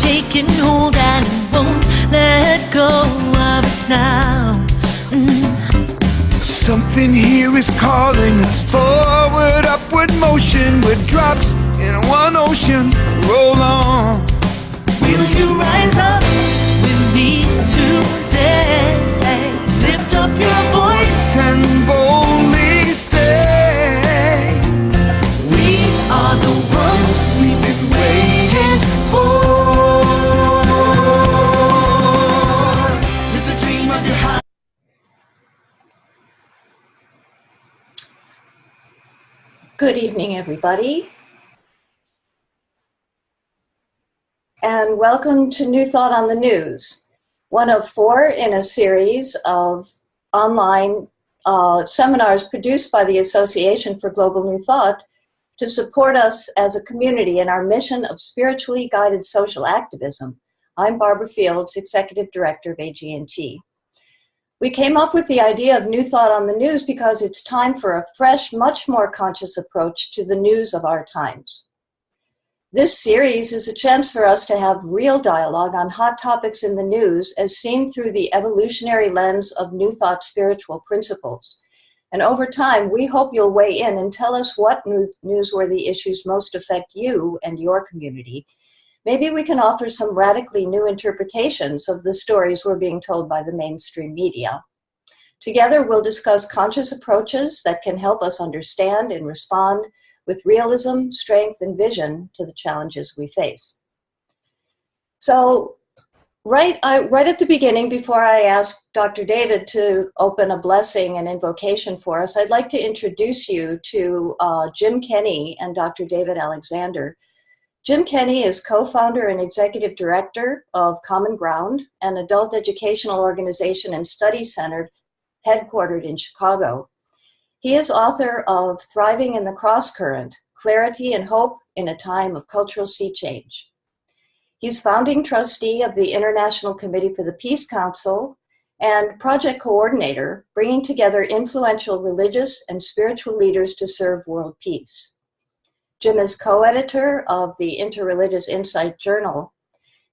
taking hold and it won't let go of us now. Something here is calling us forward, upward motion. We're drops in one ocean. Roll on. Will you rise up with me today? Lift up your voice and boldly say, we are the ones we've been waiting for. Live the dream of your heart. Good evening, everybody, and welcome to New Thought on the News, one of 4 in a series of online seminars produced by the Association for Global New Thought to support us as a community in our mission of spiritually guided social activism. I'm Barbara Fields, Executive Director of AGNT. We came up with the idea of New Thought on the News because it's time for a fresh, much more conscious approach to the news of our times. This series is a chance for us to have real dialogue on hot topics in the news as seen through the evolutionary lens of New Thought spiritual principles. And over time, we hope you'll weigh in and tell us what newsworthy issues most affect you and your community. Maybe we can offer some radically new interpretations of the stories we're being told by the mainstream media. Together, we'll discuss conscious approaches that can help us understand and respond with realism, strength, and vision to the challenges we face. So, right at the beginning, before I ask Dr. David to open a blessing and invocation for us, I'd like to introduce you to Jim Kenney and Dr. David Alexander. Jim Kenney is co-founder and executive director of Common Ground, an adult educational organization and study center headquartered in Chicago. He is author of Thriving in the Crosscurrent, Clarity and Hope in a Time of Cultural Sea Change. He's founding trustee of the International Committee for the Peace Council and project coordinator, bringing together influential religious and spiritual leaders to serve world peace. Jim is co-editor of the Interreligious Insight Journal,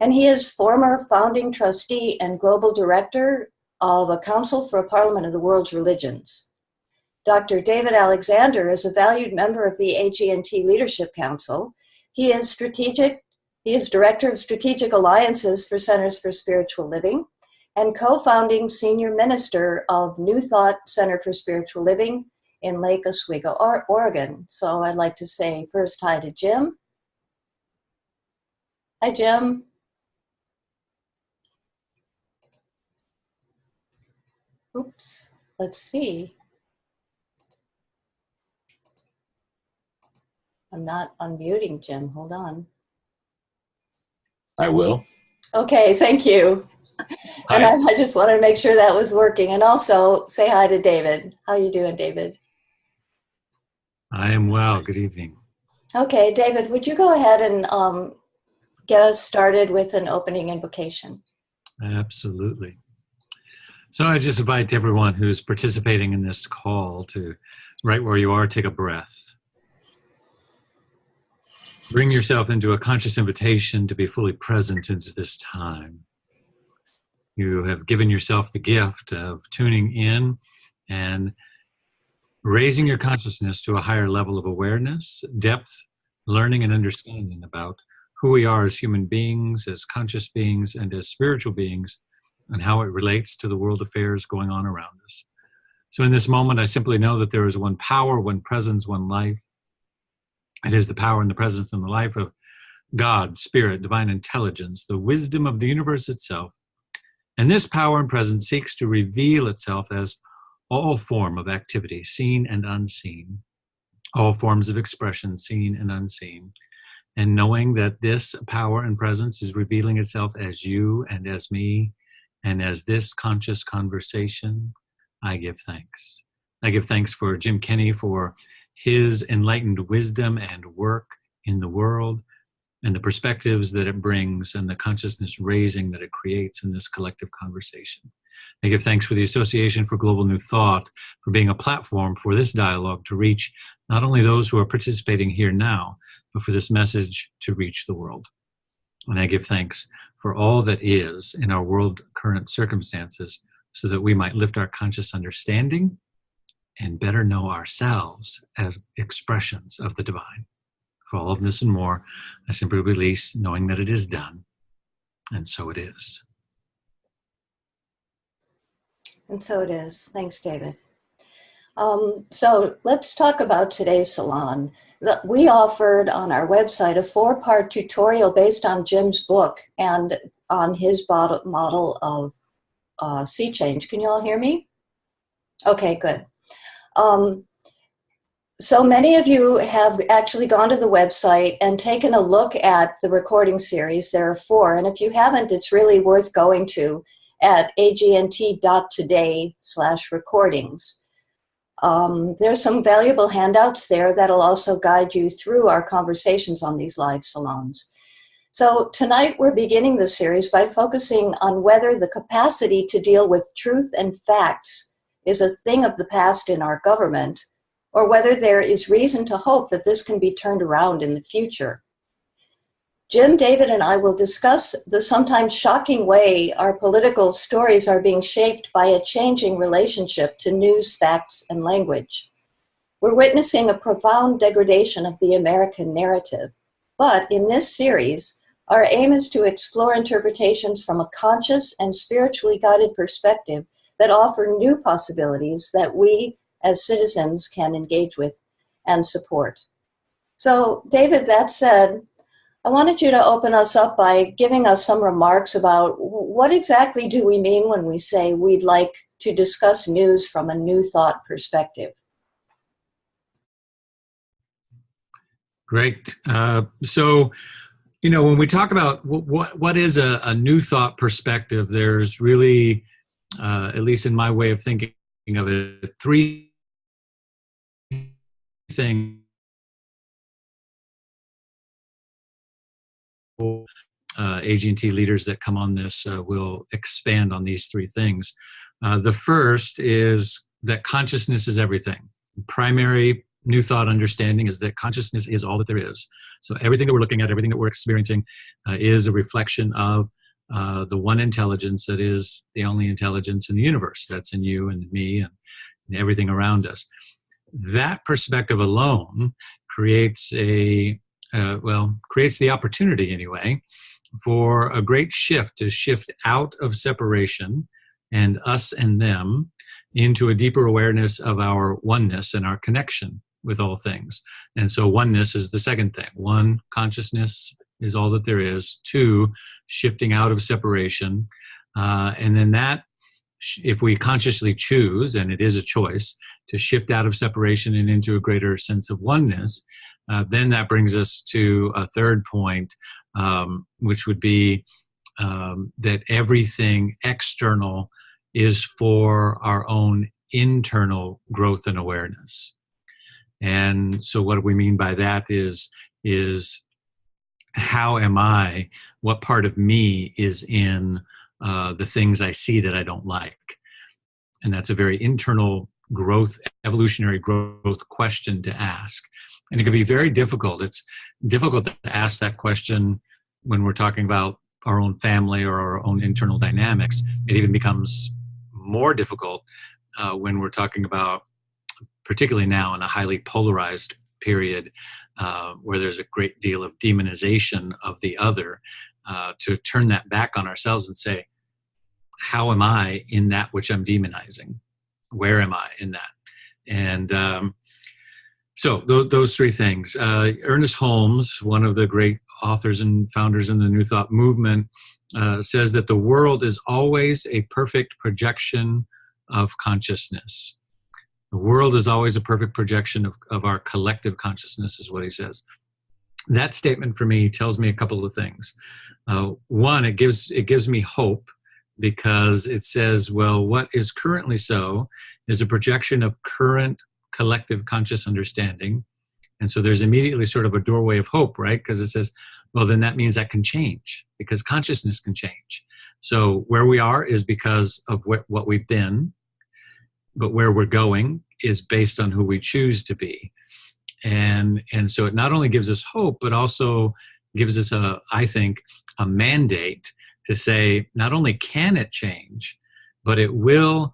and he is former founding trustee and global director of a Council for a Parliament of the World's Religions. Dr. David Alexander is a valued member of the AGNT Leadership Council. He is Director of Strategic Alliances for Centers for Spiritual Living and co-founding Senior Minister of New Thought Center for Spiritual Living in Lake Oswego, Oregon. So I'd like to say first hi to Jim. Hi, Jim. Oops, let's see. I'm not unmuting Jim, hold on. I will. Okay, thank you. Hi. And I just wanted to make sure that was working. And also say hi to David. How are you doing, David? I am well. Good evening. Okay, David, would you go ahead and get us started with an opening invocation? Absolutely. So I just invite everyone who's participating in this call to, right where you are, take a breath. Bring yourself into a conscious invitation to be fully present into this time. You have given yourself the gift of tuning in and raising your consciousness to a higher level of awareness, depth, learning, and understanding about who we are as human beings, as conscious beings, and as spiritual beings, and how it relates to the world affairs going on around us. So in this moment, I simply know that there is one power, one presence, one life. It is the power and the presence and the life of God, Spirit, divine intelligence, the wisdom of the universe itself. And this power and presence seeks to reveal itself as all form of activity, seen and unseen, all forms of expression, seen and unseen. And knowing that this power and presence is revealing itself as you and as me, and as this conscious conversation, I give thanks. I give thanks for Jim Kenney for his enlightened wisdom and work in the world, and the perspectives that it brings and the consciousness raising that it creates in this collective conversation. I give thanks for the Association for Global New Thought for being a platform for this dialogue to reach not only those who are participating here now, but for this message to reach the world. And I give thanks for all that is in our world current circumstances, so that we might lift our conscious understanding and better know ourselves as expressions of the divine. For all of this and more, I simply release, knowing that it is done, and so it is. And so it is. Thanks, David. So let's talk about today's salon. We offered on our website a 4-part tutorial based on Jim's book and on his model of sea change. Can you all hear me? Okay, good. So many of you have actually gone to the website and taken a look at the recording series. There are 4, and if you haven't, it's really worth going to at agnt.today/recordings. There's some valuable handouts there that'll also guide you through our conversations on these live salons. So tonight we're beginning the series by focusing on whether the capacity to deal with truth and facts is a thing of the past in our government, or whether there is reason to hope that this can be turned around in the future. Jim, David, and I will discuss the sometimes shocking way our political stories are being shaped by a changing relationship to news, facts, and language. We're witnessing a profound degradation of the American narrative, but in this series, our aim is to explore interpretations from a conscious and spiritually guided perspective that offer new possibilities that we as citizens can engage with and support. So, David, that said, I wanted you to open us up by giving us some remarks about what exactly do we mean when we say we'd like to discuss news from a new thought perspective. Great. So, when we talk about what is a new thought perspective, there's really, at least in my way of thinking of it, 3 things. AGNT leaders that come on this will expand on these 3 things. The first is that consciousness is everything. Primary new thought understanding is that consciousness is all that there is. So everything that we're looking at, everything that we're experiencing is a reflection of the one intelligence that is the only intelligence in the universe. That's in you and me and everything around us. That perspective alone creates creates the opportunity anyway for a great shift to shift out of separation and us and them into a deeper awareness of our oneness and our connection with all things. And so oneness is the second thing. 1, consciousness is all that there is. 2, shifting out of separation. And then that, if we consciously choose, and it is a choice, to shift out of separation and into a greater sense of oneness, then that brings us to a third point, which would be that everything external is for our own internal growth and awareness. And so what we mean by that is how am I, what part of me is in the things I see that I don't like? And that's a very internal growth, evolutionary growth question to ask. And it can be very difficult. It's difficult to ask that question when we're talking about our own family or our own internal dynamics. It even becomes more difficult when we're talking about, particularly now in a highly polarized period where there's a great deal of demonization of the other, to turn that back on ourselves and say, how am I in that which I'm demonizing? Where am I in that? And so those 3 things. Ernest Holmes, one of the great authors and founders in the New Thought movement, says that the world is always a perfect projection of consciousness. The world is always a perfect projection of our collective consciousness, is what he says. That statement for me tells me a couple of things. 1, it gives me hope, because it says, well, what is currently so is a projection of current collective conscious understanding. And so there's immediately sort of a doorway of hope, right? Because it says, well, then that means that can change, because consciousness can change. So where we are is because of what we've been, but where we're going is based on who we choose to be. And so it not only gives us hope, but also gives us I think, a mandate to say, not only can it change, but it will,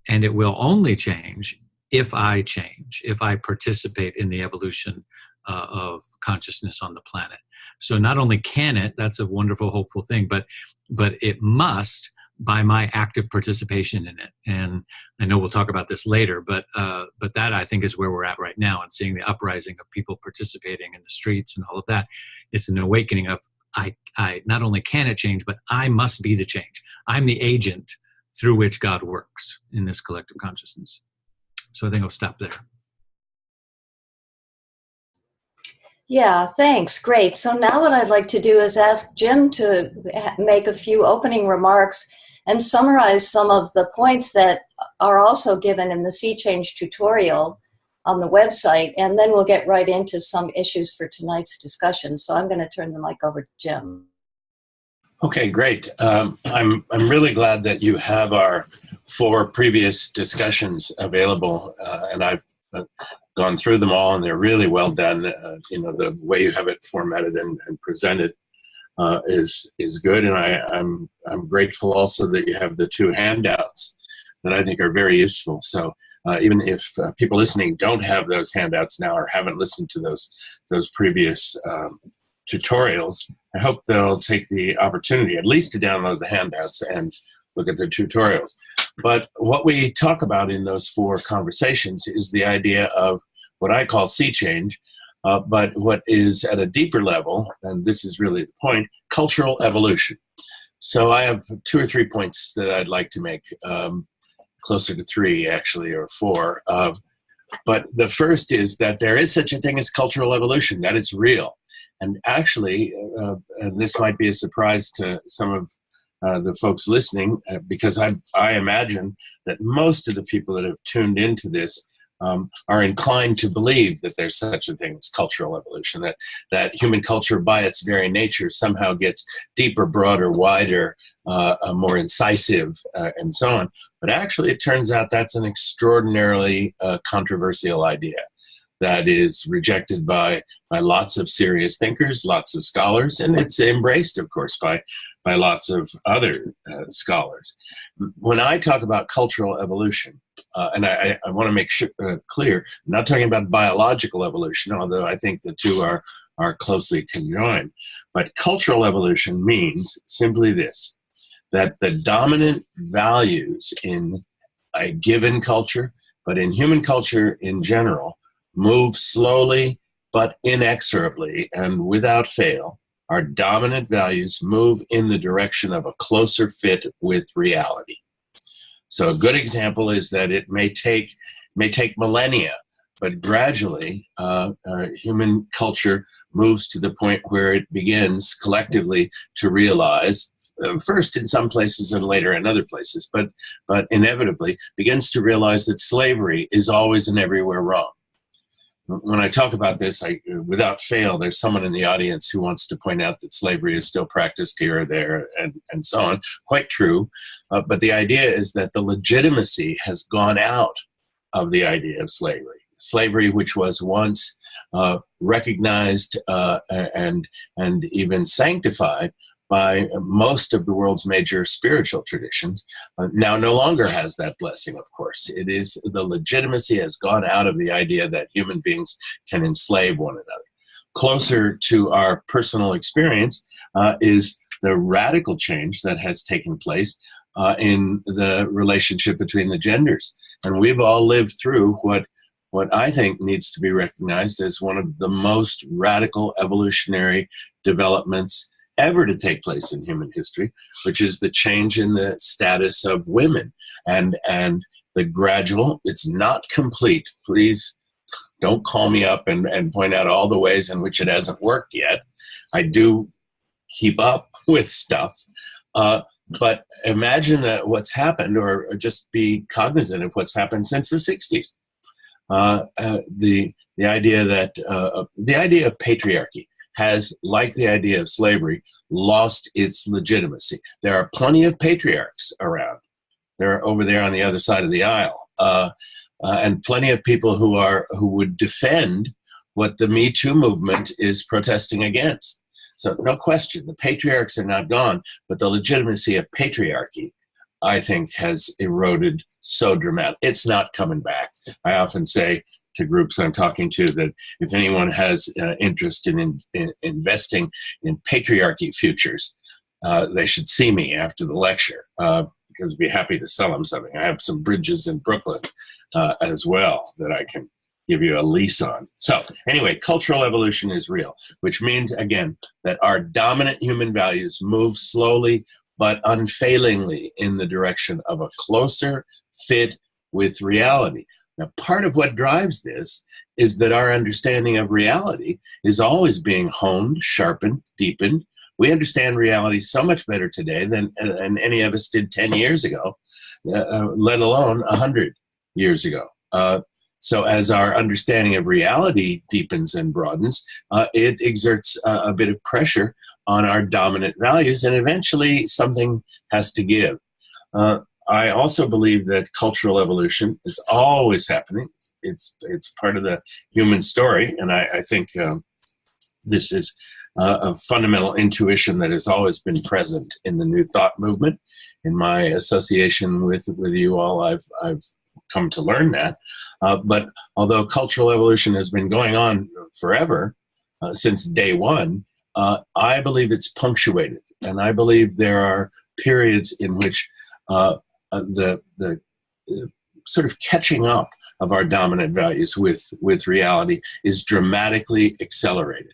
and it will only change if I change, if I participate in the evolution of consciousness on the planet. So not only can it, that's a wonderful, hopeful thing, but it must, by my active participation in it. And I know we'll talk about this later, but that, I think, is where we're at right now, and seeing the uprising of people participating in the streets and all of that. It's an awakening of, I not only can it change, but I must be the change. I'm the agent through which God works in this collective consciousness. So I think I'll stop there. Yeah, thanks. Great. So now what I'd like to do is ask Jim to make a few opening remarks and summarize some of the points that are also given in the Sea Change tutorial on the website, and then we'll get right into some issues for tonight's discussion. So I'm going to turn the mic over to Jim. Okay, great. I'm really glad that you have our 4 previous discussions available, and I've gone through them all, and they're really well done. The way you have it formatted and presented is good, and I'm grateful also that you have the 2 handouts that I think are very useful. So even if people listening don't have those handouts now or haven't listened to those previous tutorials, I hope they'll take the opportunity at least to download the handouts and look at the tutorials. But what we talk about in those 4 conversations is the idea of what I call sea change, but what is at a deeper level, and this is really the point, cultural evolution. So I have 2 or 3 points that I'd like to make, closer to 3 actually, or 4. But the first is that there is such a thing as cultural evolution, that it's real. And actually, and this might be a surprise to some of the folks listening, because I imagine that most of the people that have tuned into this are inclined to believe that there's such a thing as cultural evolution, that human culture by its very nature somehow gets deeper, broader, wider, more incisive, and so on. But actually, it turns out that's an extraordinarily controversial idea that is rejected by lots of serious thinkers, lots of scholars, and it's embraced, of course, by lots of other scholars. When I talk about cultural evolution, and I want to make sure, clear, I'm not talking about biological evolution, although I think the 2 are closely conjoined. But cultural evolution means simply this, that the dominant values in a given culture, but in human culture in general, move slowly but inexorably and without fail. Our dominant values move in the direction of a closer fit with reality. So a good example is that it may take millennia, but gradually human culture moves to the point where it begins collectively to realize, first in some places and later in other places, but inevitably begins to realize that slavery is always and everywhere wrong. When I talk about this, without fail, there's someone in the audience who wants to point out that slavery is still practiced here or there and so on. Quite true. But the idea is that the legitimacy has gone out of the idea of slavery. Slavery, which was once recognized and even sanctified by most of the world's major spiritual traditions, now no longer has that blessing, of course. It is, the legitimacy has gone out of the idea that human beings can enslave one another. Closer to our personal experience is the radical change that has taken place in the relationship between the genders. And we've all lived through what I think needs to be recognized as one of the most radical evolutionary developments ever to take place in human history, which is the change in the status of women and the gradual, it's not complete. Please don't call me up and point out all the ways in which it hasn't worked yet. I do keep up with stuff, but imagine that what's happened, or just be cognizant of what's happened since the 60s. The idea that the idea of patriarchy has, like the idea of slavery, lost its legitimacy. There are plenty of patriarchs around. They're over there on the other side of the aisle, and plenty of people who would defend what the Me Too movement is protesting against. So no question, the patriarchs are not gone, but the legitimacy of patriarchy, I think, has eroded so dramatically. It's not coming back. I often say to groups I'm talking to that if anyone has interest in investing in patriarchy futures, they should see me after the lecture, because I'd be happy to sell them something. I have some bridges in Brooklyn as well that I can give you a lease on. So anyway, cultural evolution is real, which means, again, that our dominant human values move slowly but unfailingly in the direction of a closer fit with reality. Now, part of what drives this is that our understanding of reality is always being honed, sharpened, deepened. We understand reality so much better today than any of us did 10 years ago, let alone 100 years ago. So as our understanding of reality deepens and broadens, it exerts a bit of pressure on our dominant values, and eventually something has to give. I also believe that cultural evolution is always happening. It's part of the human story, and I think this is a fundamental intuition that has always been present in the New Thought movement. In my association with you all, I've come to learn that. But although cultural evolution has been going on forever, since day one, I believe it's punctuated. And I believe there are periods in which the sort of catching up of our dominant values with reality is dramatically accelerated.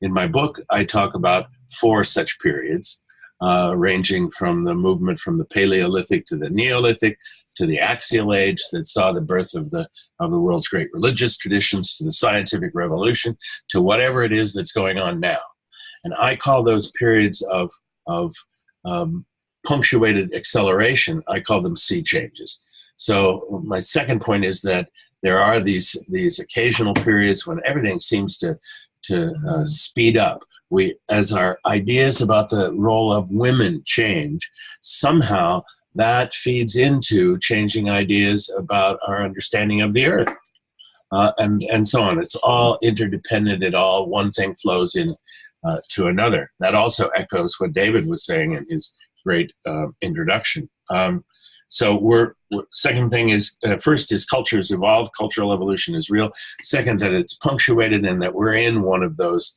In my book, I talk about 4 such periods, ranging from the movement from the Paleolithic to the Neolithic, to the Axial Age that saw the birth of the world's great religious traditions, to the scientific revolution, to whatever it is that's going on now. And I call those periods of punctuated acceleration, I call them sea changes. So my second point is that there are these occasional periods when everything seems to speed up. As our ideas about the role of women change, somehow that feeds into changing ideas about our understanding of the earth, and so on. It's all interdependent. One thing flows in to another. That echoes what David was saying in his great introduction. So second thing is, first is cultures evolve, cultural evolution is real. Second, that it's punctuated and that we're in one of those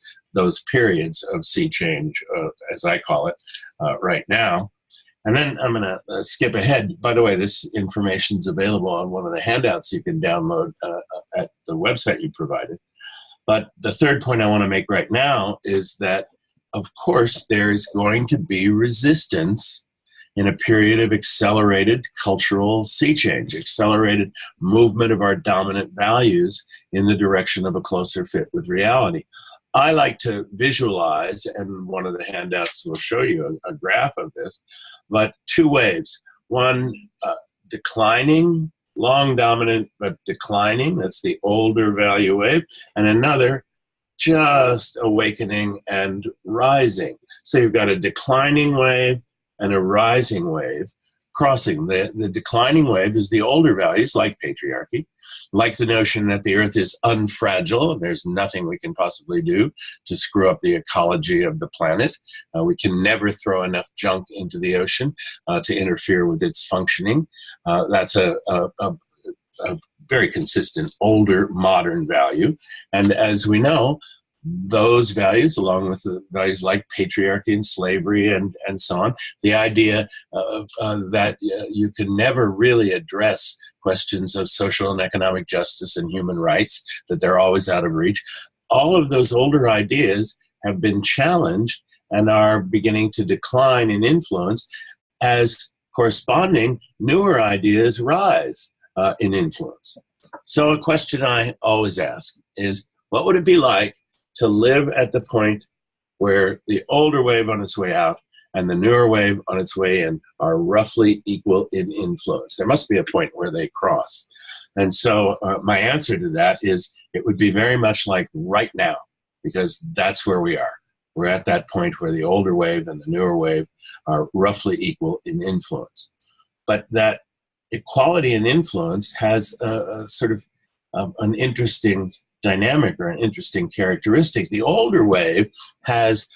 periods of sea change, as I call it, right now. And then I'm going to skip ahead. By the way, this information is available on one of the handouts you can download at the website you provided. But the third point I want to make right now is that, of course, there is going to be resistance in a period of accelerated cultural sea change, accelerated movement of our dominant values in the direction of a closer fit with reality. I like to visualize, and one of the handouts will show you a graph of this, but 2 waves. One, declining, long dominant, but declining, that's the older value wave, and another just awakening and rising. So you've got a declining wave and a rising wave crossing. The declining wave is the older values, like patriarchy, like the notion that the earth is unfragile and there's nothing we can possibly do to screw up the ecology of the planet. We can never throw enough junk into the ocean to interfere with its functioning. That's a very consistent older modern value. And as we know, those values, along with the values like patriarchy and slavery and so on, the idea that you can never really address questions of social and economic justice and human rights, that they're always out of reach, all of those older ideas have been challenged and are beginning to decline in influence as corresponding newer ideas rise in influence. So a question I always ask is, what would it be like to live at the point where the older wave on its way out and the newer wave on its way in are roughly equal in influence? There must be a point where they cross. And so my answer to that is it would be very much like right now, because that's where we are. We're at that point where the older wave and the newer wave are roughly equal in influence. But that equality in influence has a sort of an interesting dynamic or an interesting characteristic. The older wave has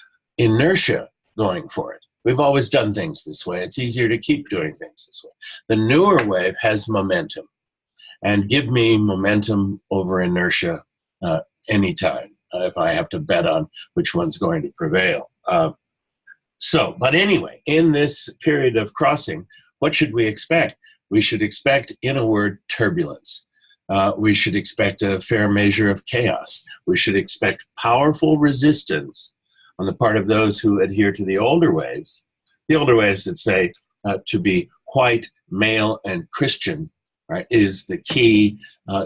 inertia going for it. We've always done things this way. It's easier to keep doing things this way. The newer wave has momentum. And give me momentum over inertia anytime if I have to bet on which one's going to prevail. But anyway, in this period of crossing, what should we expect? We should expect, in a word, turbulence. We should expect a fair measure of chaos. We should expect powerful resistance on the part of those who adhere to the older waves that say to be white, male, and Christian, right, is the key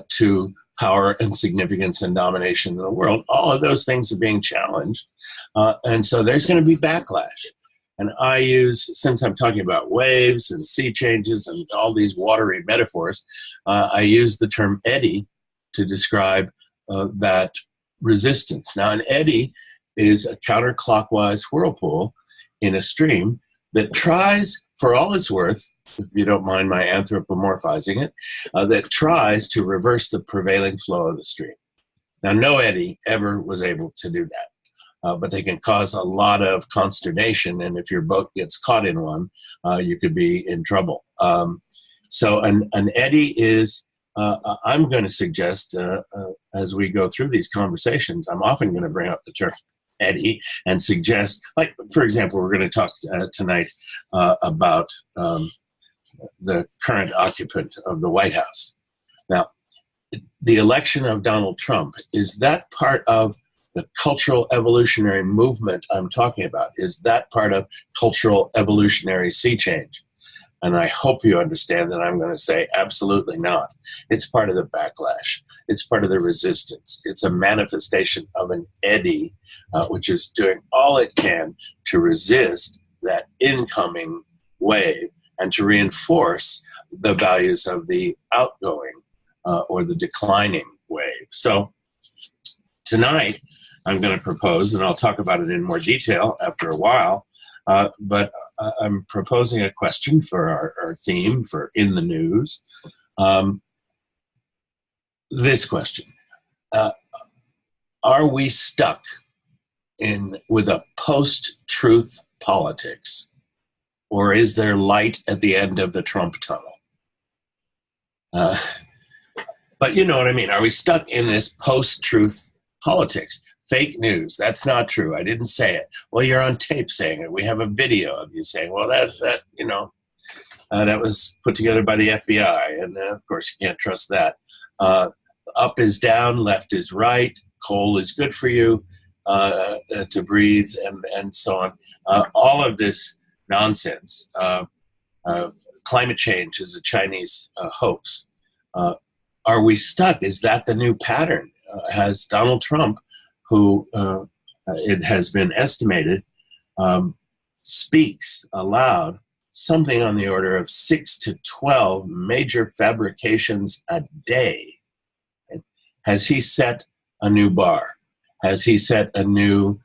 to power and significance and domination in the world. All of those things are being challenged. And so there's going to be backlash. And I use, since I'm talking about waves and sea changes and all these watery metaphors, I use the term eddy to describe that resistance. Now, an eddy is a counterclockwise whirlpool in a stream that tries, for all it's worth, if you don't mind my anthropomorphizing it, that tries to reverse the prevailing flow of the stream. Now, no eddy ever was able to do that, but they can cause a lot of consternation, and if your boat gets caught in one, you could be in trouble. So an eddy is, I'm going to suggest, as we go through these conversations, I'm often going to bring up the term eddy and suggest, like, for example, we're going to talk tonight about the current occupant of the White House. Now, the election of Donald Trump, is that part of the cultural evolutionary movement I'm talking about? Is that part of cultural evolutionary sea change? And I hope you understand that I'm going to say absolutely not. It's part of the backlash. It's part of the resistance. It's a manifestation of an eddy, which is doing all it can to resist that incoming wave and to reinforce the values of the outgoing or the declining wave. So tonight, I'm going to propose, and I'll talk about it in more detail after a while, but I'm proposing a question for our theme for In the News. This question: are we stuck with a post-truth politics, or is there light at the end of the Trump tunnel? But you know what I mean. Are we stuck in this post-truth politics? Fake news. That's not true. I didn't say it. Well, you're on tape saying it. We have a video of you saying, well, that was put together by the FBI. And of course, you can't trust that. Up is down, left is right. Coal is good for you to breathe, and so on. All of this nonsense. Climate change is a Chinese hoax. Are we stuck? Is that the new pattern? Has Donald Trump, who it has been estimated, speaks aloud something on the order of 6 to 12 major fabrications a day? Has he set a new bar? Has he set a new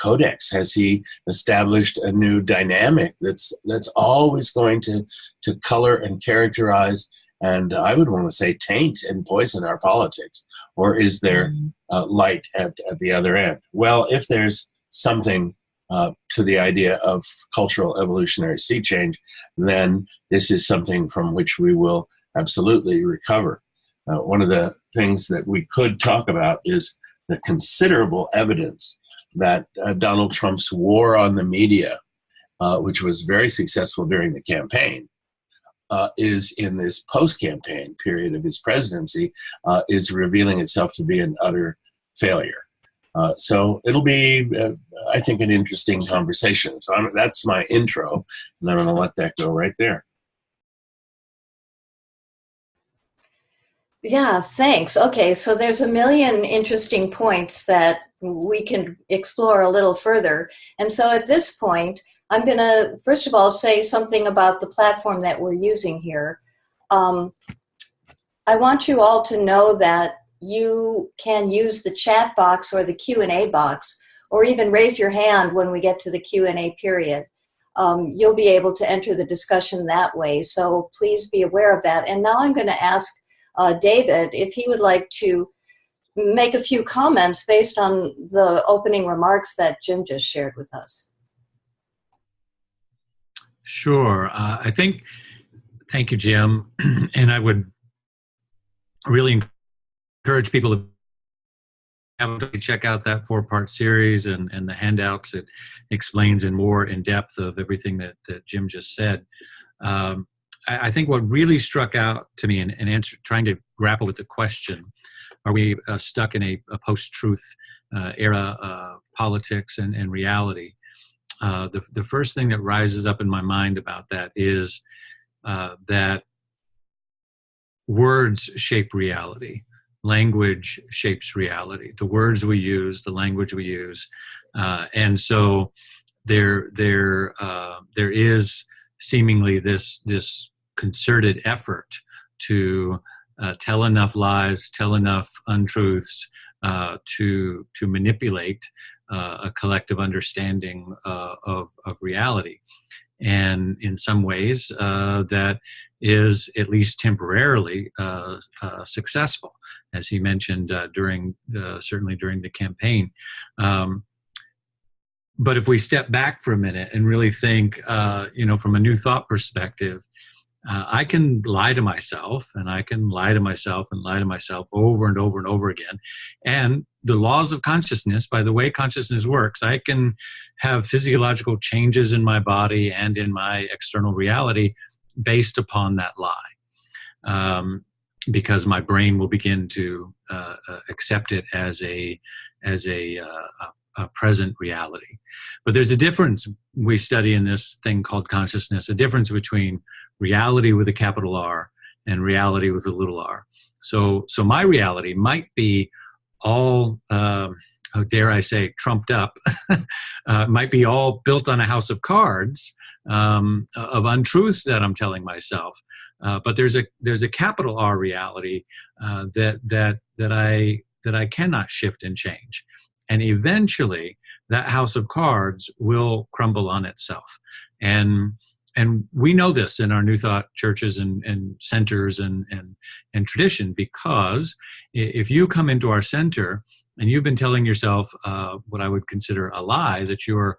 codex? Has he established a new dynamic that's always going to color and characterize, and I would want to say taint and poison our politics? Or is there light at the other end? Well, if there's something to the idea of cultural evolutionary sea change, then this is something from which we will absolutely recover. One of the things that we could talk about is the considerable evidence that Donald Trump's war on the media, which was very successful during the campaign, is in this post-campaign period of his presidency, is revealing itself to be an utter failure. So it'll be, I think, an interesting conversation. So that's my intro, and I'm going to let that go right there. Yeah, thanks. Okay, so there's a million interesting points that we can explore a little further. And so at this point, I'm going to, first of all, say something about the platform that we're using here. I want you all to know that you can use the chat box or the Q&A box, or even raise your hand when we get to the Q&A period. You'll be able to enter the discussion that way, so please be aware of that. And now I'm going to ask David if he would like to make a few comments based on the opening remarks that Jim just shared with us. Sure. Thank you, Jim. And I would really encourage people to check out that 4-part series and the handouts. It explains in depth of everything that Jim just said. I think what really struck out to me in trying to grapple with the question, are we stuck in a post-truth era, politics and reality? The first thing that rises up in my mind about that is that words shape reality. Language shapes reality. The words we use, the language we use, and so there is seemingly this concerted effort to tell enough lies, tell enough untruths, to manipulate a collective understanding of reality. And in some ways, that is at least temporarily successful, as he mentioned certainly during the campaign. But if we step back for a minute and really think, from a new thought perspective, I can lie to myself, and I can lie to myself and lie to myself over and over and over again. And the laws of consciousness, by the way consciousness works, I can have physiological changes in my body and in my external reality based upon that lie, because my brain will begin to accept it as a present reality. But there's a difference we study in this thing called consciousness, a difference between reality with a capital R and reality with a little r. So my reality might be all, dare I say, trumped up, might be all built on a house of cards, of untruths that I'm telling myself. But there's a capital R reality that I cannot shift and change. And eventually that house of cards will crumble on itself. And we know this in our New Thought churches and centers and tradition, because if you come into our center and you've been telling yourself what I would consider a lie, that you're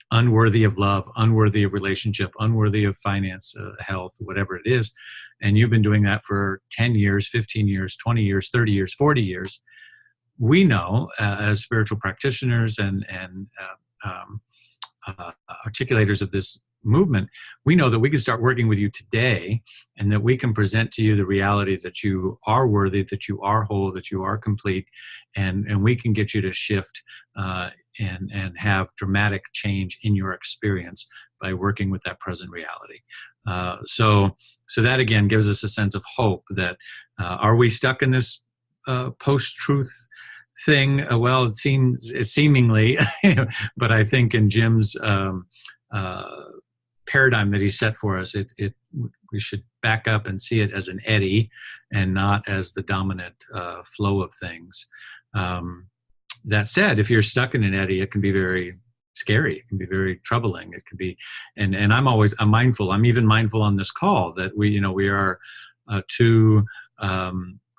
unworthy of love, unworthy of relationship, unworthy of finance, health, whatever it is, and you've been doing that for 10 years, 15 years, 20 years, 30 years, 40 years, we know as spiritual practitioners and articulators of this movement, we know that we can start working with you today, and that we can present to you the reality that you are worthy, that you are whole, that you are complete, and we can get you to shift and have dramatic change in your experience by working with that present reality. So that again gives us a sense of hope that are we stuck in this post-truth thing? Well, it's seemingly, but I think in Jim's paradigm that he set for us, we should back up and see it as an eddy and not as the dominant flow of things. That said, if you're stuck in an eddy, it can be very scary. It can be very troubling. It can be, and I'm mindful. I'm even mindful on this call that we are two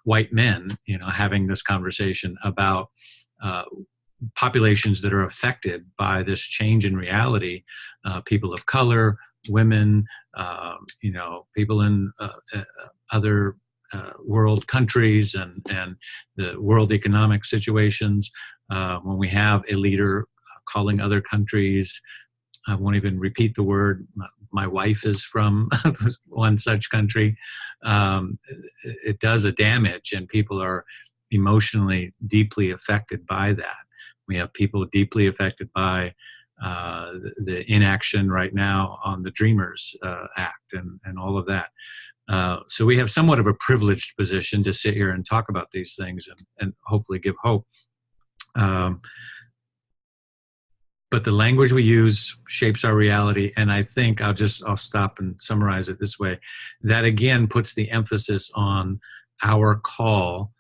white men, having this conversation about populations that are affected by this change in reality, people of color, women, people in other world countries and the world economic situations. When we have a leader calling other countries, I won't even repeat the word, my wife is from one such country, it does a damage, and people are emotionally deeply affected by that. We have people deeply affected by the inaction right now on the Dreamers Act and all of that. So we have somewhat of a privileged position to sit here and talk about these things and hopefully give hope. But the language we use shapes our reality, and I think I'll stop and summarize it this way. That again puts the emphasis on our call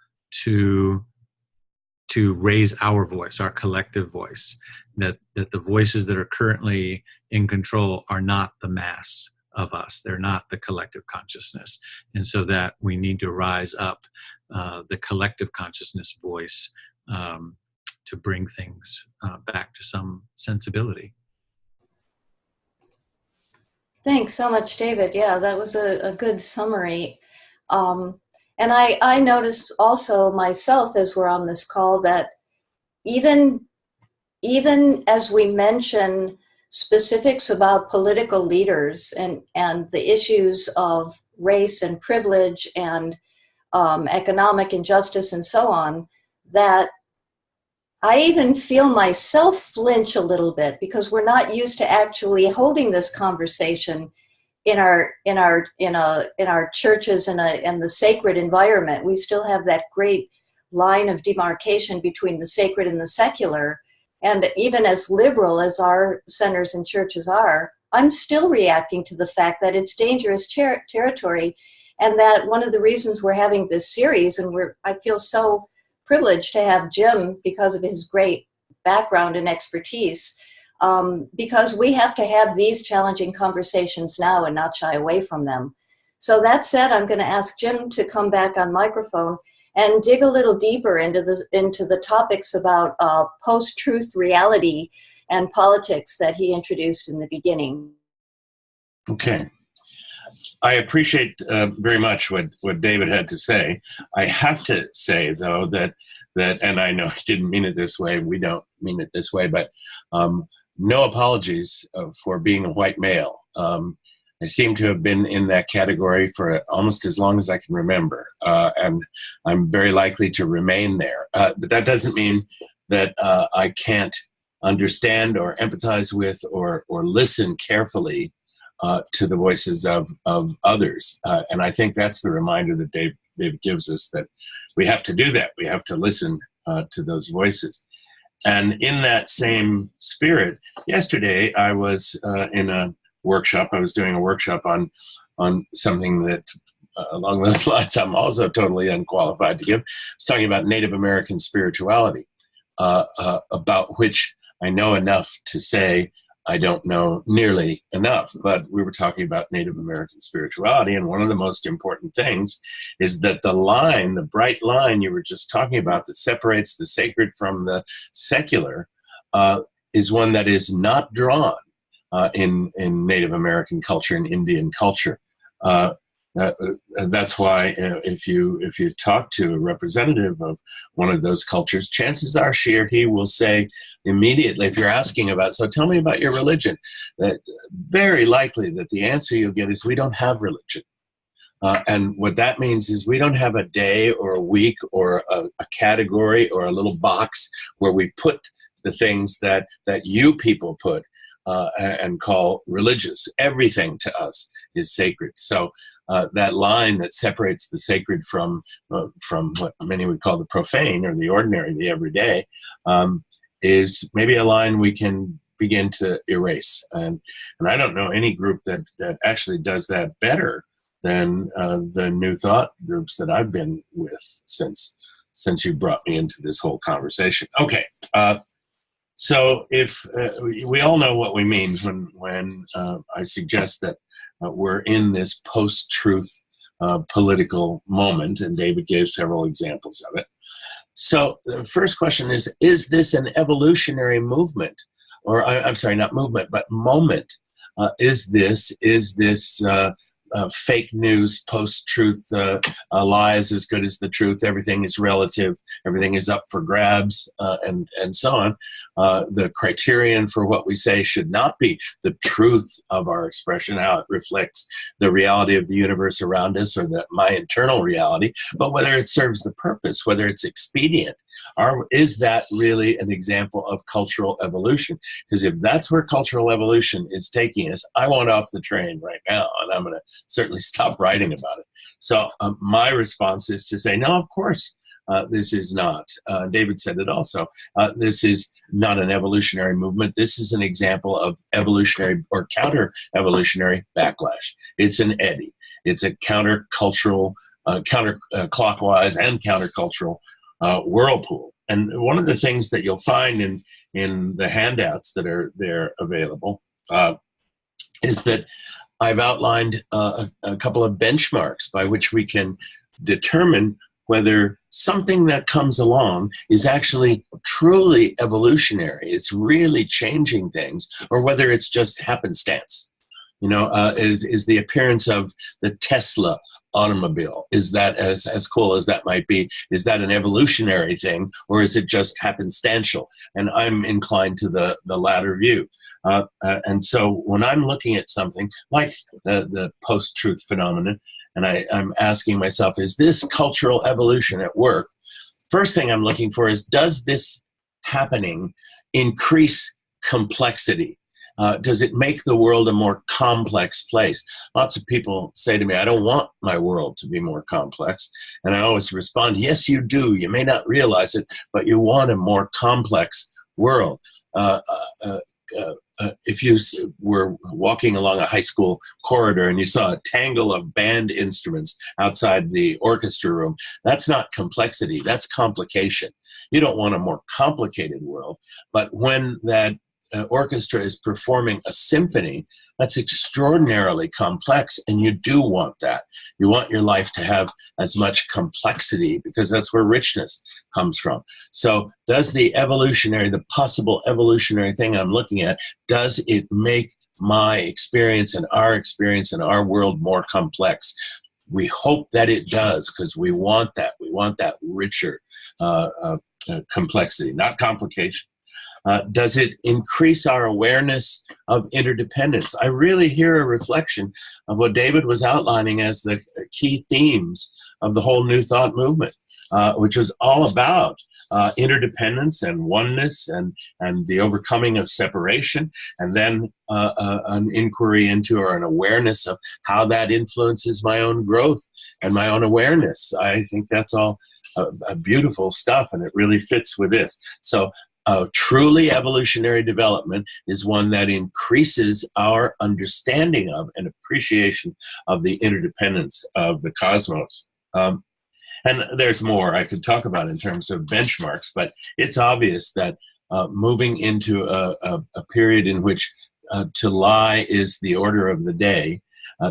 to raise our voice, our collective voice, that the voices that are currently in control are not the mass, of us. They're not the collective consciousness. And so that we need to rise up the collective consciousness voice to bring things back to some sensibility. Thanks so much, David. Yeah, that was a good summary. And I noticed also myself as we're on this call that even as we mention specifics about political leaders and the issues of race and privilege and economic injustice and so on, that I even feel myself flinch a little bit because we're not used to actually holding this conversation in our churches and the sacred environment. We still have that great line of demarcation between the sacred and the secular. And even as liberal as our centers and churches are, I'm still reacting to the fact that it's dangerous territory, and that one of the reasons we're having this series, and I feel so privileged to have Jim because of his great background and expertise, because we have to have these challenging conversations now and not shy away from them. So that said, I'm going to ask Jim to come back on microphone and dig a little deeper into the topics about post-truth reality and politics that he introduced in the beginning. Okay. I appreciate very much what David had to say. I have to say, though, that, and I know I didn't mean it this way, we don't mean it this way, but no apologies for being a white male. I seem to have been in that category for almost as long as I can remember, and I'm very likely to remain there. But that doesn't mean that I can't understand or empathize with or listen carefully to the voices of others. And I think that's the reminder that Dave gives us, that we have to do that. We have to listen to those voices. And in that same spirit, yesterday I was in a workshop. I was doing a workshop on something that along those lines I'm also totally unqualified to give. I was talking about Native American spirituality, about which I know enough to say I don't know nearly enough, but we were talking about Native American spirituality, and one of the most important things is that the bright line you were just talking about that separates the sacred from the secular is one that is not drawn in Native American culture and Indian culture. That's why if you talk to a representative of one of those cultures, chances are she or he will say immediately, if you're asking about, so tell me about your religion, that very likely that the answer you'll get is, we don't have religion. And what that means is we don't have a day or a week or a category or a little box where we put the things that you people put and call religious. Everything to us is sacred. So that line that separates the sacred from what many would call the profane or the ordinary, the everyday, is maybe a line we can begin to erase. And I don't know any group that actually does that better than the New Thought groups that I've been with since you brought me into this whole conversation. Okay. So if we all know what we mean when I suggest that we're in this post-truth political moment, and David gave several examples of it. So the first question is this an evolutionary movement? Or I'm sorry, not movement, but moment. Is this fake news, post-truth, a lie is as good as the truth, everything is relative, everything is up for grabs, and so on. The criterion for what we say should not be the truth of our expression, how it reflects the reality of the universe around us or my internal reality, but whether it serves the purpose, whether it's expedient. Is that really an example of cultural evolution? Because if that's where cultural evolution is taking us, I want off the train right now, and I'm going to certainly stop writing about it. So my response is to say, no, of course, this is not. David said it also. This is not an evolutionary movement. This is an example of evolutionary or counter-evolutionary backlash. It's an eddy. It's a counter-cultural, counterclockwise and countercultural whirlpool. And one of the things that you'll find in the handouts that are there available is that I've outlined a couple of benchmarks by which we can determine whether something that comes along is actually truly evolutionary, it's really changing things, or whether it's just happenstance. You know, is the appearance of the Tesla automobile, is that, as cool as that might be, is that an evolutionary thing, or is it just happenstantial? And I'm inclined to the latter view. And so when I'm looking at something like the post-truth phenomenon, and I'm asking myself, is this cultural evolution at work? First thing I'm looking for is, does this happening increase complexity? Does it make the world a more complex place? Lots of people say to me, I don't want my world to be more complex. And I always respond, yes, you do. You may not realize it, but you want a more complex world. If you were walking along a high school corridor and you saw a tangle of band instruments outside the orchestra room, that's not complexity, that's complication. You don't want a more complicated world, but when that orchestra is performing a symphony, that's extraordinarily complex, and you do want that. You want your life to have as much complexity, because that's where richness comes from. So does the possible evolutionary thing I'm looking at, does it make my experience and our world more complex? We hope that it does, because we want that. We want that richer complexity, not complication. Does it increase our awareness of interdependence? I really hear a reflection of what David was outlining as the key themes of the whole New Thought movement, which was all about interdependence and oneness and the overcoming of separation, and then an inquiry into, or an awareness of, how that influences my own growth and my own awareness. I think that's all beautiful stuff, and it really fits with this. So truly evolutionary development is one that increases our understanding of and appreciation of the interdependence of the cosmos. And there's more I could talk about in terms of benchmarks, but it's obvious that moving into a period in which to lie is the order of the day,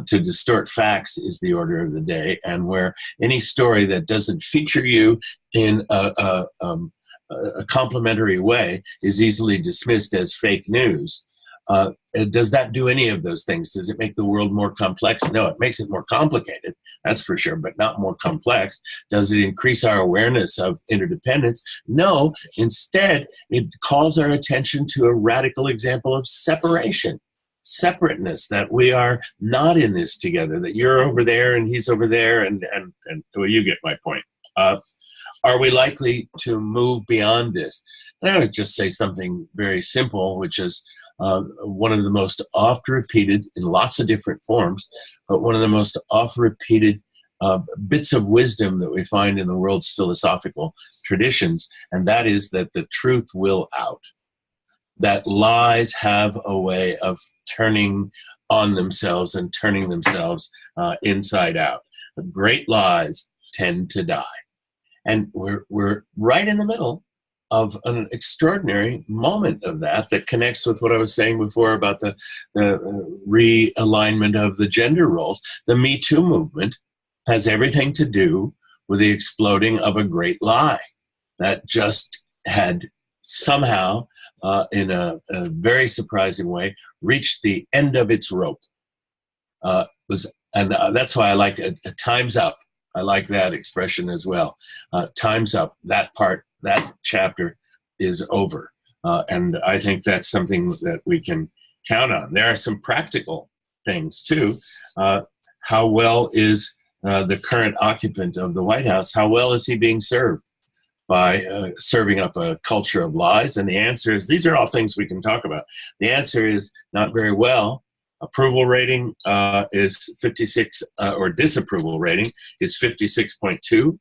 to distort facts is the order of the day, and where any story that doesn't feature you in a complimentary way is easily dismissed as fake news. Does that do any of those things? Does it make the world more complex? No, it makes it more complicated, that's for sure, but not more complex. Does it increase our awareness of interdependence? No, instead, it calls our attention to a radical example of separation, separateness, that we are not in this together, that you're over there and he's over there, and well, you get my point. Are we likely to move beyond this? And I would just say something very simple, which is one of the most oft-repeated, in lots of different forms, but one of the most oft-repeated bits of wisdom that we find in the world's philosophical traditions, and that is that the truth will out. That lies have a way of turning on themselves and turning themselves inside out. Great lies tend to die. And we're right in the middle of an extraordinary moment of that connects with what I was saying before about the realignment of the gender roles. The Me Too movement has everything to do with the exploding of a great lie that just had somehow, in a very surprising way, reached the end of its rope. That's why I like a time's up. I like that expression as well. Time's up. That part, that chapter is over. And I think that's something that we can count on. There are some practical things too. How well is the current occupant of the White House, how well is he being served by serving up a culture of lies? And the answer is, these are all things we can talk about. The answer is not very well. Approval rating is 56, or disapproval rating is 56.2,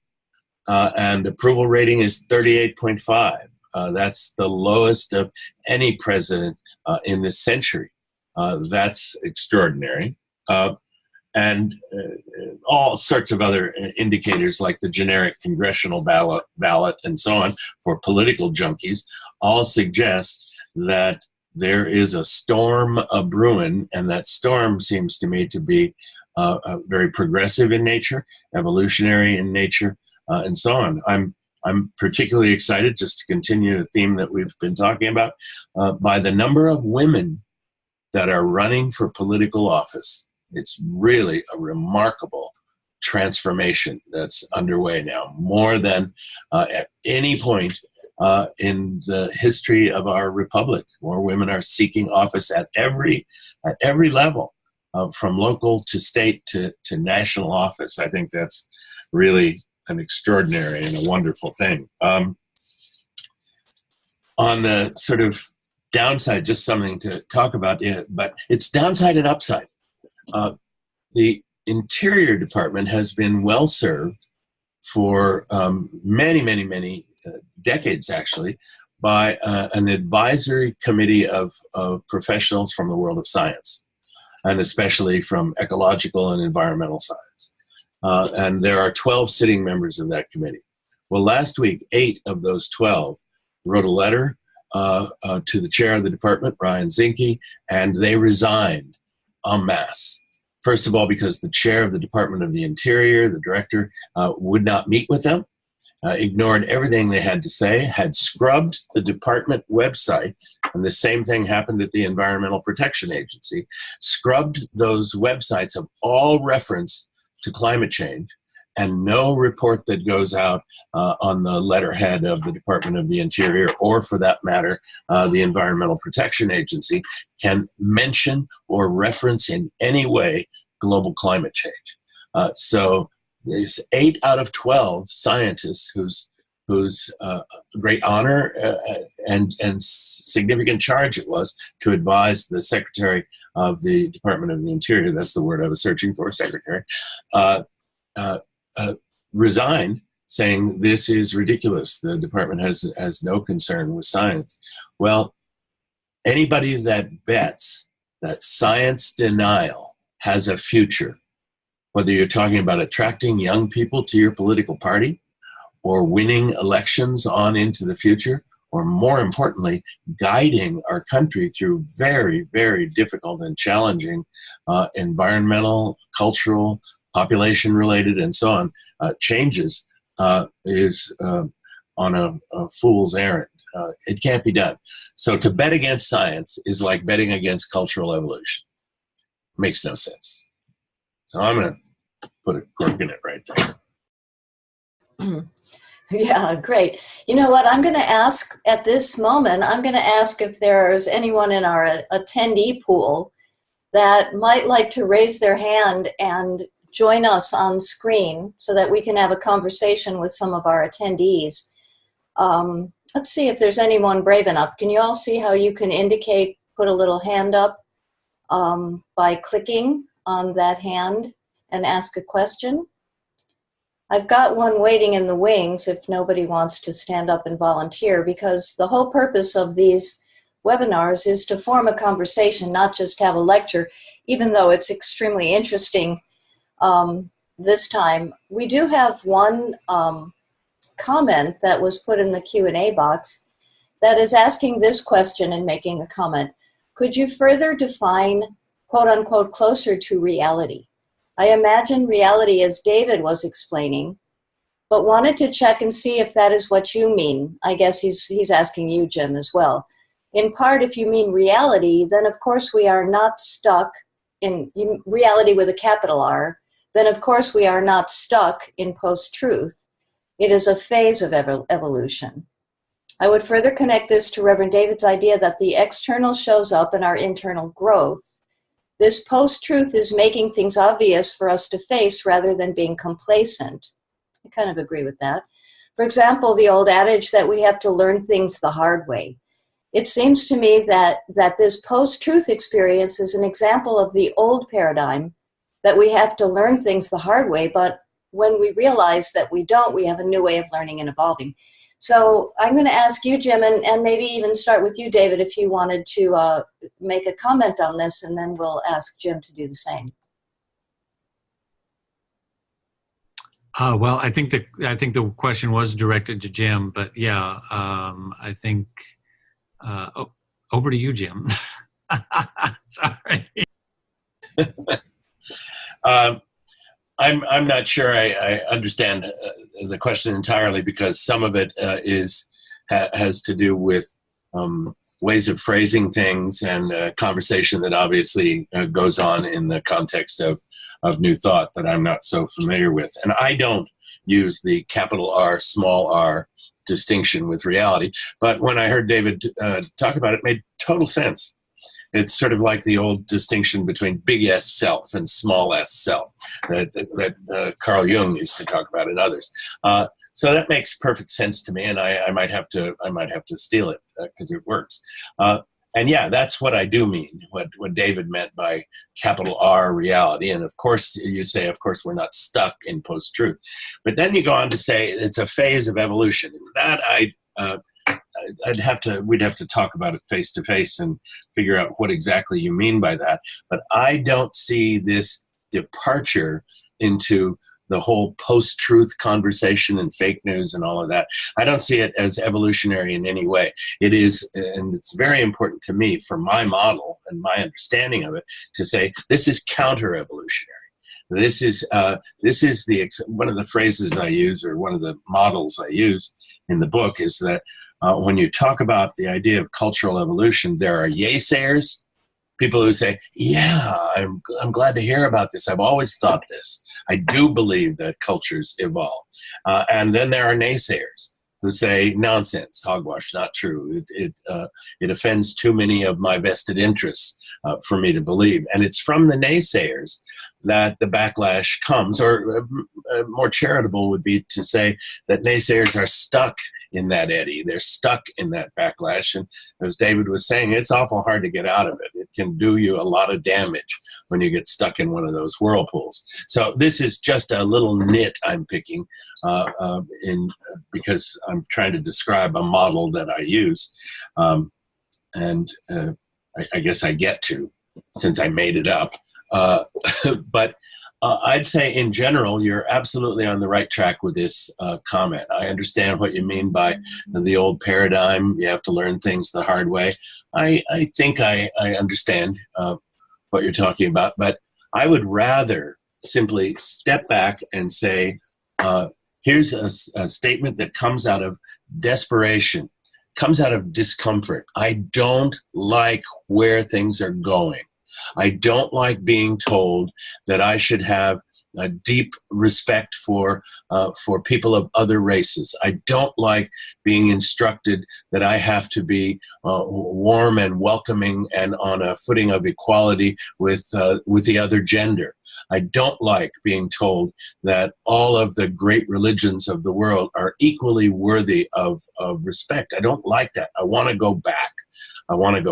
and approval rating is 38.5. That's the lowest of any president in this century. That's extraordinary. And all sorts of other indicators, like the generic congressional ballot and so on for political junkies, all suggest that there is a storm brewing, and that storm seems to me to be very progressive in nature, evolutionary in nature, and so on. I'm particularly excited, just to continue a theme that we've been talking about, by the number of women that are running for political office. It's really a remarkable transformation that's underway now, more than at any point in the history of our republic. More women are seeking office at every level, from local to state to national office. I think that's really an extraordinary and a wonderful thing. On the sort of downside, just something to talk about, but it's downside and upside. The Interior Department has been well served for many decades, actually, by an advisory committee of professionals from the world of science, and especially from ecological and environmental science. And there are 12 sitting members of that committee. Well, last week, 8 of those 12 wrote a letter to the chair of the department, Ryan Zinke, and they resigned en masse. First of all, because the chair of the Department of the Interior, the director, would not meet with them, ignored everything they had to say, had scrubbed the department website, and the same thing happened at the Environmental Protection Agency, scrubbed those websites of all reference to climate change, and no report that goes out on the letterhead of the Department of the Interior, or for that matter, the Environmental Protection Agency, can mention or reference in any way global climate change. So there's 8 out of 12 scientists whose great honor and significant charge it was to advise the Secretary of the Department of the Interior, that's the word I was searching for, Secretary, resigned, saying this is ridiculous. The department has no concern with science. Well, anybody that bets that science denial has a future, whether you're talking about attracting young people to your political party, or winning elections on into the future, or more importantly, guiding our country through very, very difficult and challenging environmental, cultural, population-related, and so on, changes, is on a fool's errand. It can't be done. So to bet against science is like betting against cultural evolution. Makes no sense. So I'm going to put a cork in it right there. Yeah, great. You know what, I'm going to ask at this moment, I'm going to ask if there's anyone in our attendee pool that might like to raise their hand and join us on screen so that we can have a conversation with some of our attendees. Let's see if there's anyone brave enough. Can you all see how you can indicate, put a little hand up by clicking on that hand and ask a question? I've got one waiting in the wings if nobody wants to stand up and volunteer, because the whole purpose of these webinars is to form a conversation, not just have a lecture, even though it's extremely interesting this time. We do have one comment that was put in the Q&A box that is asking this question and making a comment. Could you further define, quote unquote, closer to reality? I imagine reality as David was explaining, but wanted to check and see if that is what you mean. I guess he's asking you, Jim, as well. In part, if you mean reality, then of course we are not stuck in reality with a capital R, then of course we are not stuck in post-truth. It is a phase of evolution. I would further connect this to Reverend David's idea that the external shows up in our internal growth. This post-truth is making things obvious for us to face rather than being complacent. I kind of agree with that. For example, the old adage that we have to learn things the hard way. It seems to me that this post-truth experience is an example of the old paradigm, that we have to learn things the hard way, but when we realize that we don't, we have a new way of learning and evolving. So I'm going to ask you, Jim, and maybe even start with you, David, if you wanted to make a comment on this, and then we'll ask Jim to do the same. Well, I think the question was directed to Jim, but yeah, I think. Over to you, Jim. Sorry. I'm not sure I understand the question entirely, because some of it has to do with ways of phrasing things and conversation that obviously goes on in the context of New Thought that I'm not so familiar with. And I don't use the capital R, small r distinction with reality. But when I heard David talk about it, it made total sense. It's sort of like the old distinction between big S self and small s self that Carl Jung used to talk about, and others. So that makes perfect sense to me, and I might have to steal it because it works. And yeah, that's what I do mean. What David meant by capital R reality, and of course you say, of course we're not stuck in post-truth, but then you go on to say it's a phase of evolution. That we'd have to talk about it face to face and figure out what exactly you mean by that. But I don't see this departure into the whole post-truth conversation and fake news and all of that. I don't see it as evolutionary in any way. It is, and it's very important to me for my model and my understanding of it, to say this is counter-evolutionary. This is one of the phrases I use, or one of the models I use in the book, is that when you talk about the idea of cultural evolution, there are yaysayers, people who say, yeah, I'm glad to hear about this. I've always thought this. I do believe that cultures evolve. And then there are naysayers who say, nonsense, hogwash, not true. It offends too many of my vested interests for me to believe. And it's from the naysayers that the backlash comes, or more charitable would be to say that naysayers are stuck in that eddy. They're stuck in that backlash. And as David was saying, it's awful hard to get out of it. It can do you a lot of damage when you get stuck in one of those whirlpools. So this is just a little nit I'm picking because I'm trying to describe a model that I use. I guess I get to, since I made it up. But I'd say in general, you're absolutely on the right track with this comment. I understand what you mean by the old paradigm. You have to learn things the hard way. I think I understand what you're talking about, but I would rather simply step back and say, here's a statement that comes out of desperation, comes out of discomfort. I don't like where things are going. I don't like being told that I should have a deep respect for people of other races. I don't like being instructed that I have to be warm and welcoming and on a footing of equality with the other gender. I don't like being told that all of the great religions of the world are equally worthy of respect. I don't like that. I want to go back. One of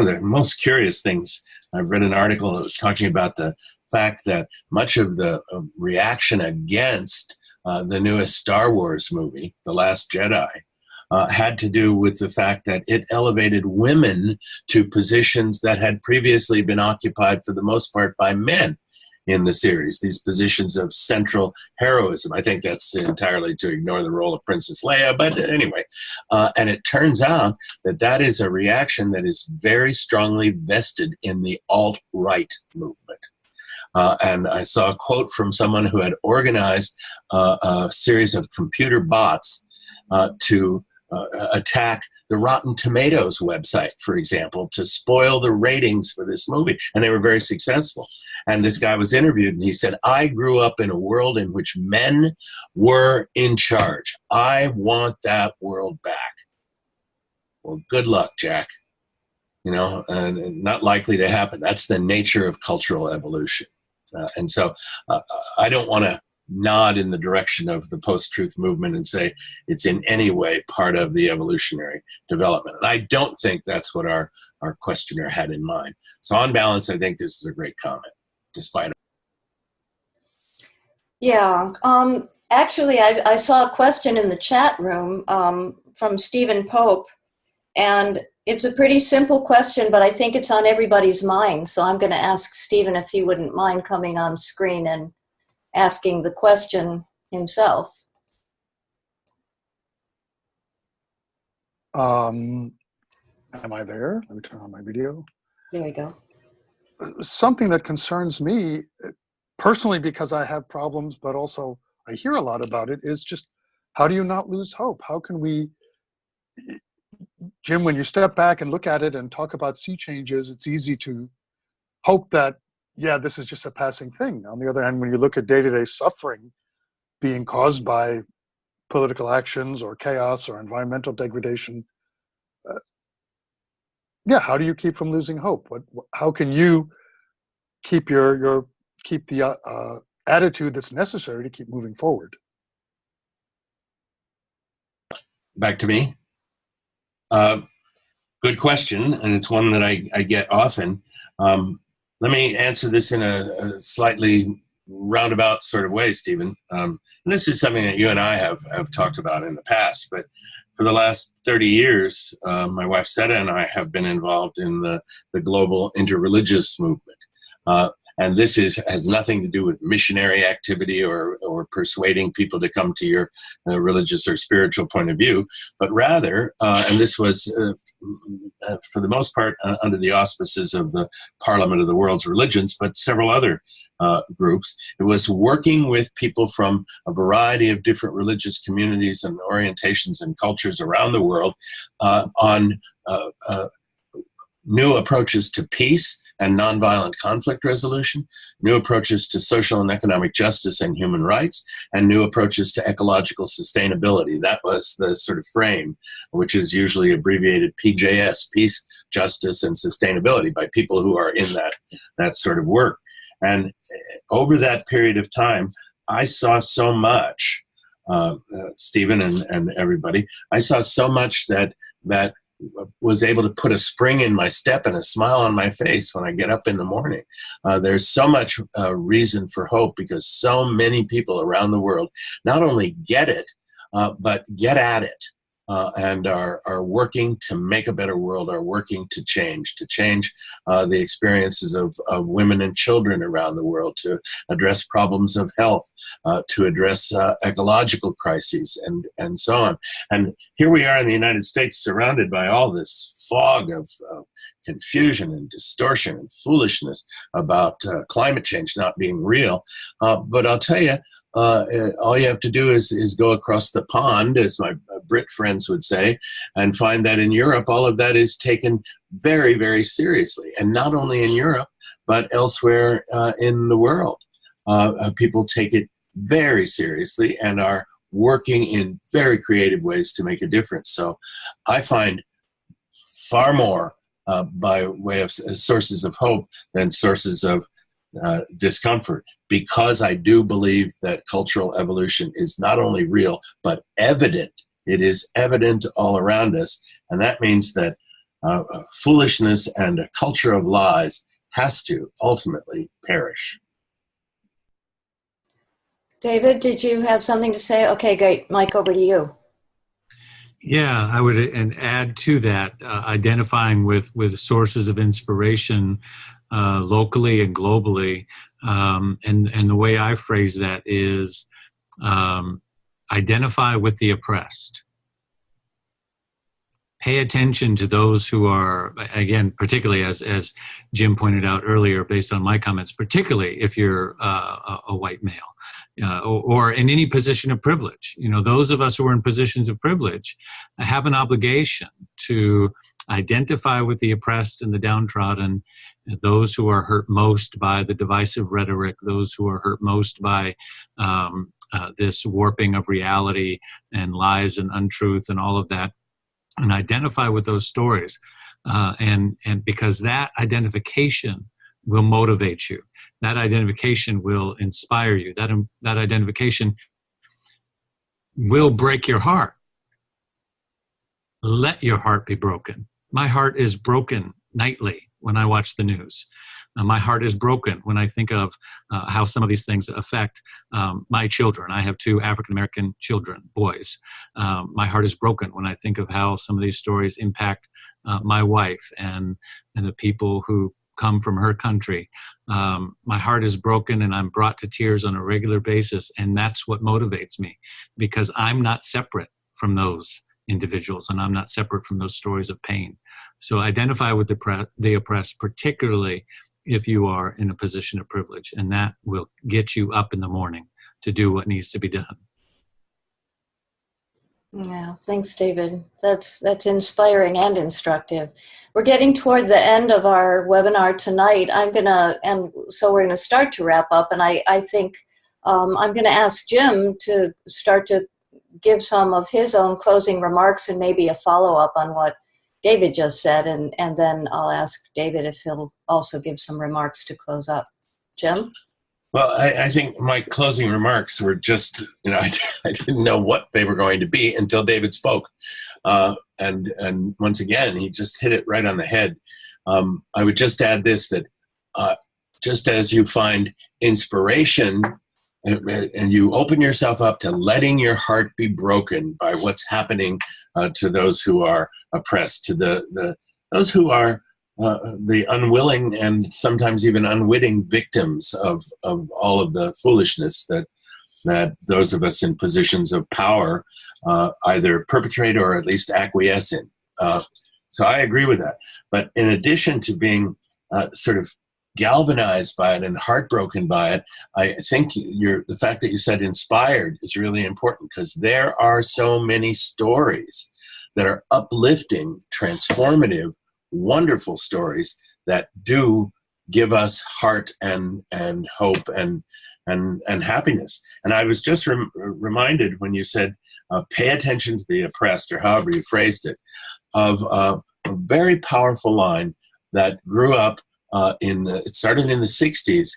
the most curious things, I've read an article that was talking about the fact that much of the reaction against the newest Star Wars movie, The Last Jedi, had to do with the fact that it elevated women to positions that had previously been occupied for the most part by men in the series, these positions of central heroism. I think that's entirely to ignore the role of Princess Leia, but anyway. And it turns out that is a reaction that is very strongly vested in the alt-right movement. And I saw a quote from someone who had organized a series of computer bots to attack the Rotten Tomatoes website, for example, to spoil the ratings for this movie. And they were very successful. And this guy was interviewed and he said, I grew up in a world in which men were in charge. I want that world back. Well, good luck, Jack. Not likely to happen. That's the nature of cultural evolution. And so I don't want to nod in the direction of the post-truth movement and say it's in any way part of the evolutionary development. And I don't think that's what our questioner had in mind. So on balance, I think this is a great comment, despite it. Yeah, actually, I saw a question in the chat room from Stephen Pope, and it's a pretty simple question, but I think it's on everybody's mind. So I'm going to ask Stephen if he wouldn't mind coming on screen and asking the question himself. Am I there? Let me turn on my video. There we go. Something that concerns me personally, because I have problems, but also I hear a lot about it, is just how do you not lose hope? How can we, Jim, when you step back and look at it and talk about sea changes, it's easy to hope that, yeah, this is just a passing thing. On the other hand, when you look at day-to-day suffering being caused by political actions or chaos or environmental degradation, yeah, how do you keep from losing hope? How can you keep keep the attitude that's necessary to keep moving forward? Back to me. Good question, and it's one that I get often. Let me answer this in a slightly roundabout sort of way, Stephen. And this is something that you and I have talked about in the past, but for the last 30 years, my wife Seta and I have been involved in the global interreligious movement. And this has nothing to do with missionary activity or persuading people to come to your religious or spiritual point of view, but rather, and this was for the most part under the auspices of the Parliament of the World's Religions, but several other groups. It was working with people from a variety of different religious communities and orientations and cultures around the world on new approaches to peace and nonviolent conflict resolution, new approaches to social and economic justice and human rights, and new approaches to ecological sustainability. That was the sort of frame, which is usually abbreviated PJS, peace, justice, and sustainability, by people who are in that sort of work. And over that period of time, I saw so much, Stephen and everybody, I saw so much that was able to put a spring in my step and a smile on my face when I get up in the morning. There's so much reason for hope, because so many people around the world not only get it, but get at it. And are working to make a better world, are working to change the experiences of women and children around the world, to address problems of health, to address ecological crises, and so on. And here we are in the United States, surrounded by all this fog of confusion and distortion and foolishness about climate change not being real. But I'll tell you, all you have to do is go across the pond, as my Brit friends would say, and find that in Europe, all of that is taken very, very seriously. And not only in Europe, but elsewhere in the world. People take it very seriously and are working in very creative ways to make a difference. So I find far more by way of sources of hope than sources of discomfort, because I do believe that cultural evolution is not only real, but evident. It is evident all around us. And that means that foolishness and a culture of lies has to ultimately perish. David, did you have something to say? Okay, great. Mike, over to you. Yeah, I would and add to that, identifying with sources of inspiration locally and globally. And the way I phrase that is identify with the oppressed. Pay attention to those who are, again, particularly as Jim pointed out earlier, based on my comments, particularly if you're a white male or in any position of privilege. You know, those of us who are in positions of privilege have an obligation to identify with the oppressed and the downtrodden, those who are hurt most by the divisive rhetoric, those who are hurt most by this warping of reality and lies and untruth and all of that, and identify with those stories. And because that identification will motivate you. That identification will inspire you. That identification will break your heart. Let your heart be broken. My heart is broken nightly when I watch the news. My heart is broken when I think of how some of these things affect my children. I have 2 African-American children, boys. My heart is broken when I think of how some of these stories impact my wife and the people who come from her country. My heart is broken and I'm brought to tears on a regular basis. And that's what motivates me, because I'm not separate from those individuals, and I'm not separate from those stories of pain. So identify with the oppressed, particularly if you are in a position of privilege, and that will get you up in the morning to do what needs to be done. Yeah, thanks, David. That's inspiring and instructive. We're getting toward the end of our webinar tonight. So we're gonna start to wrap up, and I think I'm gonna ask Jim to start to give some of his own closing remarks and maybe a follow-up on what David just said, and then I'll ask David if he'll also give some remarks to close up. Jim? Well, I think my closing remarks were just, I didn't know what they were going to be until David spoke. And once again, he just hit it right on the head. I would just add this, that just as you find inspiration and you open yourself up to letting your heart be broken by what's happening to those who are oppressed, to those who are the unwilling and sometimes even unwitting victims of all of the foolishness that those of us in positions of power either perpetrate or at least acquiesce in. So I agree with that. But in addition to being sort of galvanized by it and heartbroken by it, I think the fact that you said inspired is really important, because there are so many stories that are uplifting, transformative, wonderful stories that do give us heart and hope and happiness. And I was just reminded when you said pay attention to the oppressed, or however you phrased it, of a very powerful line that grew up it started in the 60s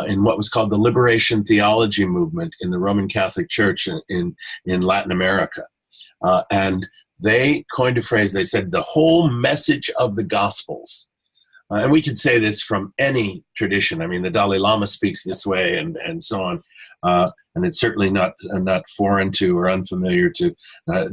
in what was called the liberation theology movement in the Roman Catholic Church in Latin America. And they coined a phrase. They said, the whole message of the Gospels, and we could say this from any tradition. I mean, the Dalai Lama speaks this way, and so on. And it's certainly not foreign to or unfamiliar to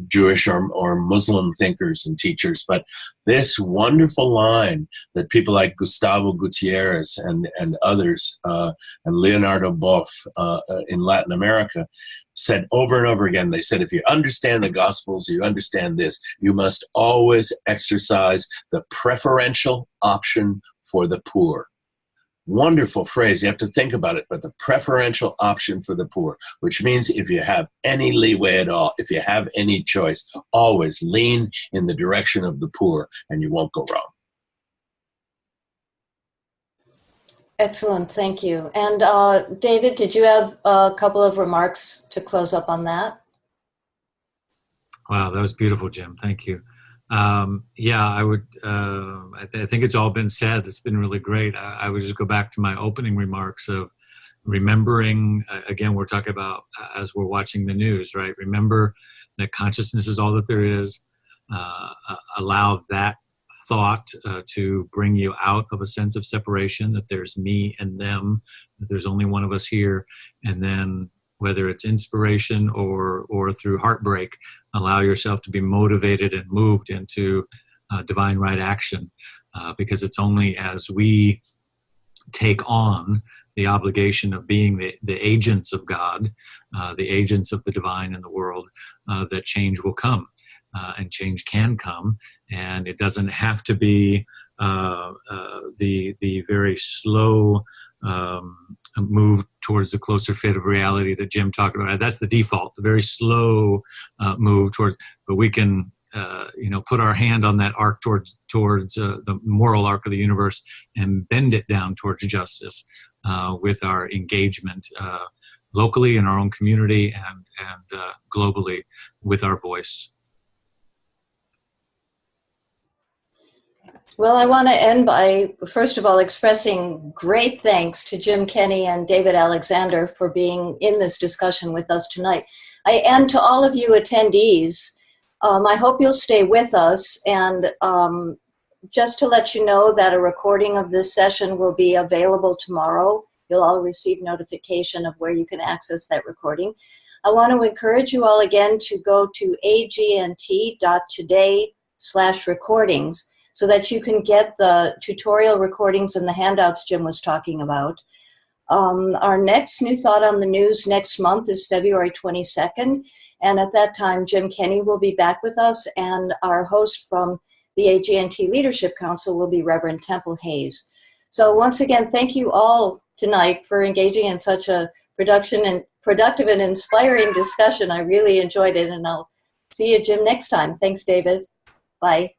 Jewish or Muslim thinkers and teachers. But this wonderful line that people like Gustavo Gutierrez and others, and Leonardo Boff in Latin America, said over and over again. They said, if you understand the Gospels, you understand this. You must always exercise the preferential option for the poor. Wonderful phrase. You have to think about it, but the preferential option for the poor, which means if you have any leeway at all, if you have any choice, always lean in the direction of the poor and you won't go wrong. Excellent, thank you. And David, did you have a couple of remarks to close up on that? Wow, that was beautiful, Jim. Thank you. Yeah, I would. I think it's all been said. It's been really great. I would just go back to my opening remarks of remembering. Again, we're talking about as we're watching the news, right? Remember that consciousness is all that there is. Allow that thought to bring you out of a sense of separation, that there's me and them, that there's only one of us here, and then whether it's inspiration or through heartbreak, allow yourself to be motivated and moved into divine right action, because it's only as we take on the obligation of being the agents of God, the agents of the divine in the world, that change will come. And change can come, and it doesn't have to be the very slow move towards the closer fit of reality that Jim talked about. That's the default, the very slow move towards. But we can, put our hand on that arc towards the moral arc of the universe and bend it down towards justice with our engagement locally in our own community and globally with our voice. Well, I want to end by, first of all, expressing great thanks to Jim Kenney and David Alexander for being in this discussion with us tonight. And to all of you attendees, I hope you'll stay with us. And just to let you know that a recording of this session will be available tomorrow. You'll all receive notification of where you can access that recording. I want to encourage you all again to go to agnt.today/recordings. So that you can get the tutorial recordings and the handouts Jim was talking about. Our next New Thought on the News next month is February 22nd. And at that time, Jim Kenney will be back with us, and our host from the AGNT Leadership Council will be Reverend Temple Hayes. So once again, thank you all tonight for engaging in such a productive and inspiring discussion. I really enjoyed it, and I'll see you, Jim, next time. Thanks, David. Bye.